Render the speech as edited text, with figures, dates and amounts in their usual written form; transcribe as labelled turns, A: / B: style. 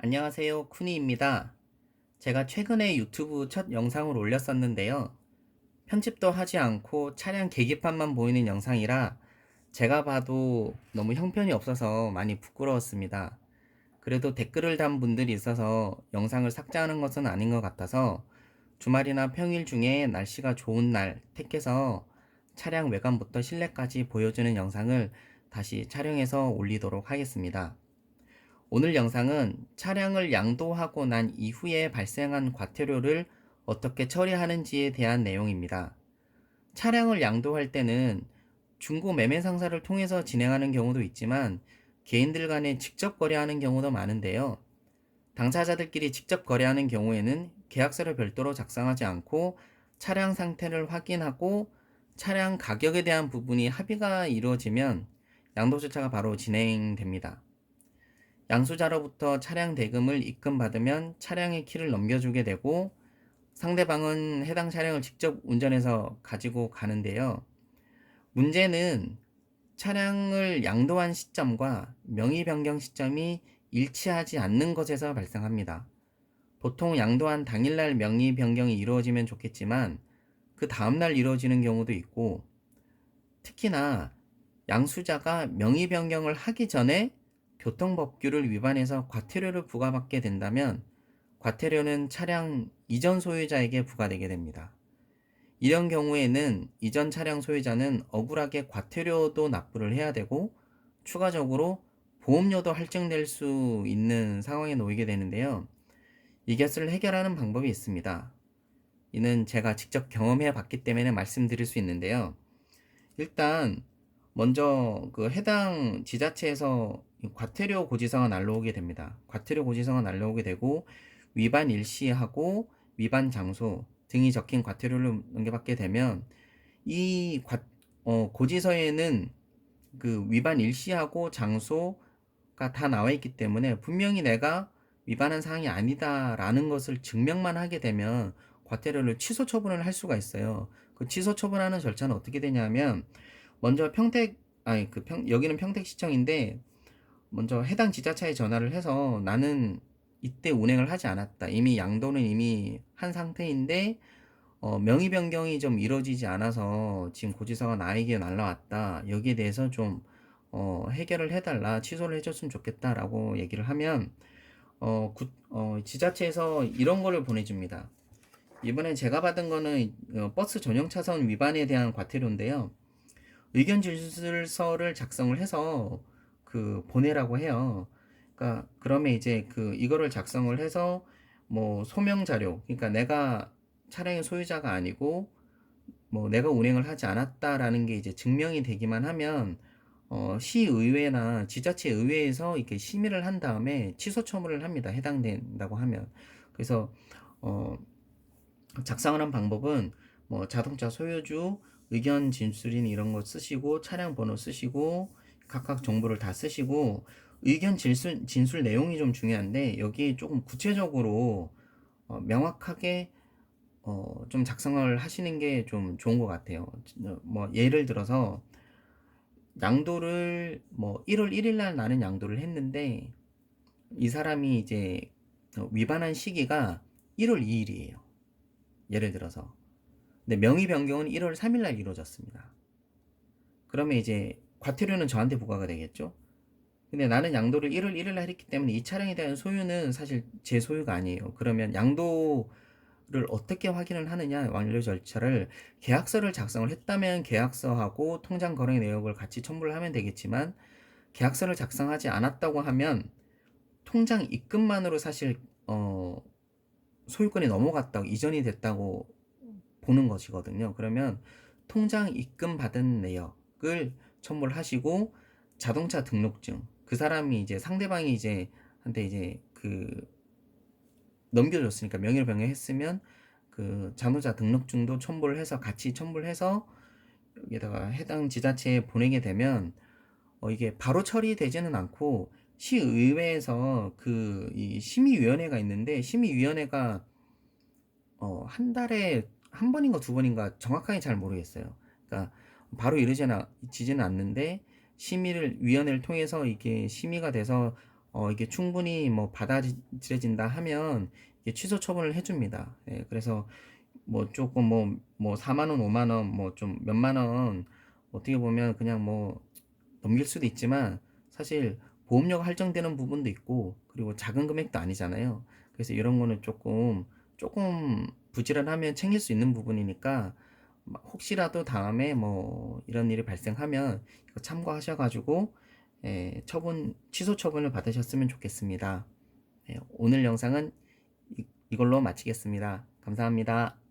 A: 안녕하세요, 쿠니입니다. 제가 최근에 유튜브 첫 영상을 올렸었는데요. 편집도 하지 않고 차량 계기판만 보이는 영상이라 제가 봐도 너무 형편이 없어서 많이 부끄러웠습니다. 그래도 댓글을 단 분들이 있어서 영상을 삭제하는 것은 아닌 것 같아서 주말이나 평일 중에 날씨가 좋은 날 택해서 차량 외관부터 실내까지 보여주는 영상을 다시 촬영해서 올리도록 하겠습니다. 오늘 영상은 차량을 양도하고 난 이후에 발생한 과태료를 어떻게 처리하는지에 대한 내용입니다. 차량을 양도할 때는 중고 매매 상사를 통해서 진행하는 경우도 있지만 개인들 간에 직접 거래하는 경우도 많은데요. 당사자들끼리 직접 거래하는 경우에는 계약서를 별도로 작성하지 않고 차량 상태를 확인하고 차량 가격에 대한 부분이 합의가 이루어지면 양도 절차가 바로 진행됩니다. 양수자로부터 차량 대금을 입금받으면 차량의 키를 넘겨주게 되고 상대방은 해당 차량을 직접 운전해서 가지고 가는데요. 문제는 차량을 양도한 시점과 명의 변경 시점이 일치하지 않는 것에서 발생합니다. 보통 양도한 당일날 명의 변경이 이루어지면 좋겠지만 그 다음날 이루어지는 경우도 있고, 특히나 양수자가 명의 변경을 하기 전에 교통법규를 위반해서 과태료를 부과받게 된다면 과태료는 차량 이전 소유자에게 부과되게 됩니다. 이런 경우에는 이전 차량 소유자는 억울하게 과태료도 납부를 해야 되고 추가적으로 보험료도 할증될 수 있는 상황에 놓이게 되는데요. 이것을 해결하는 방법이 있습니다. 이는 제가 직접 경험해 봤기 때문에 말씀드릴 수 있는데요. 일단 먼저 그 해당 지자체에서 과태료 고지서가 날라오게 됩니다. 과태료 고지서가 날라오게 되고 위반 일시하고 위반 장소 등이 적힌 과태료를 넘겨받게 되면 이 고지서에는 그 위반 일시하고 장소가 다 나와 있기 때문에 분명히 내가 위반한 사항이 아니다라는 것을 증명만 하게 되면 과태료를 취소 처분을 할 수가 있어요. 그 취소 처분하는 절차는 어떻게 되냐면 먼저 여기는 평택시청인데 먼저 해당 지자체에 전화를 해서 나는 이때 운행을 하지 않았다. 이미 양도는 이미 한 상태인데 명의 변경이 좀 이루어지지 않아서 지금 고지서가 나에게 날라왔다. 여기에 대해서 좀 해결을 해달라. 취소를 해줬으면 좋겠다라고 얘기를 하면 지자체에서 이런 거를 보내줍니다. 이번에 제가 받은 거는 버스 전용 차선 위반에 대한 과태료인데요. 의견 진술서를 작성을 해서 그 보내라고 해요. 그러니까 그러면 이제 그 이거를 작성을 해서 뭐 소명 자료, 그러니까 내가 차량의 소유자가 아니고 뭐 내가 운행을 하지 않았다라는 게 이제 증명이 되기만 하면 시의회나 지자체 의회에서 이렇게 심의를 한 다음에 취소 처분을 합니다. 해당된다고 하면. 그래서 어 작성하는 방법은 뭐 자동차 소유주 의견 진술인 이런 거 쓰시고 차량 번호 쓰시고 각각 정보를 다 쓰시고 의견 진술 내용이 좀 중요한데 여기 조금 구체적으로 명확하게 좀 작성을 하시는 게 좀 좋은 것 같아요. 뭐 예를 들어서 양도를 뭐 1월 1일 날 나는 양도를 했는데 이 사람이 이제 위반한 시기가 1월 2일이에요. 예를 들어서. 근데 명의 변경은 1월 3일 날 이루어졌습니다. 그러면 이제 과태료는 저한테 부과가 되겠죠? 근데 나는 양도를 1월 1일 날 했기 때문에 이 차량에 대한 소유는 사실 제 소유가 아니에요. 그러면 양도를 어떻게 확인을 하느냐, 완료 절차를 계약서를 작성을 했다면 계약서하고 통장 거래 내역을 같이 첨부를 하면 되겠지만 계약서를 작성하지 않았다고 하면 통장 입금만으로 사실 소유권이 넘어갔다고 이전이 됐다고 보는 것이거든요. 그러면 통장 입금 받은 내역을 첨부를 하시고 자동차 등록증 그 사람이 이제 상대방이 이제 한테 이제 그 넘겨줬으니까 명의를 변경했으면 그 자동차 등록증도 첨부를 해서 같이 첨부를 해서 여기다가 해당 지자체에 보내게 되면 이게 바로 처리되지는 않고 시의회에서 그 이 심의위원회가 있는데 심의위원회가 한 달에 한 번인가 두 번인가 정확하게 잘 모르겠어요. 그러니까 바로 이르지는 않는데 위원회를 통해서 이게 심의가 돼서 이게 충분히 뭐 받아들여진다 하면 이게 취소 처분을 해줍니다. 예, 그래서 뭐 조금 뭐 4만 원, 5만 원, 뭐 좀 몇만 원 어떻게 보면 그냥 뭐 넘길 수도 있지만 사실 보험료가 할증되는 부분도 있고 그리고 작은 금액도 아니잖아요. 그래서 이런 거는 조금 부지런하면 챙길 수 있는 부분이니까 혹시라도 다음에 뭐 이런 일이 발생하면 이거 참고하셔가지고 취소 처분을 받으셨으면 좋겠습니다. 오늘 영상은 이걸로 마치겠습니다. 감사합니다.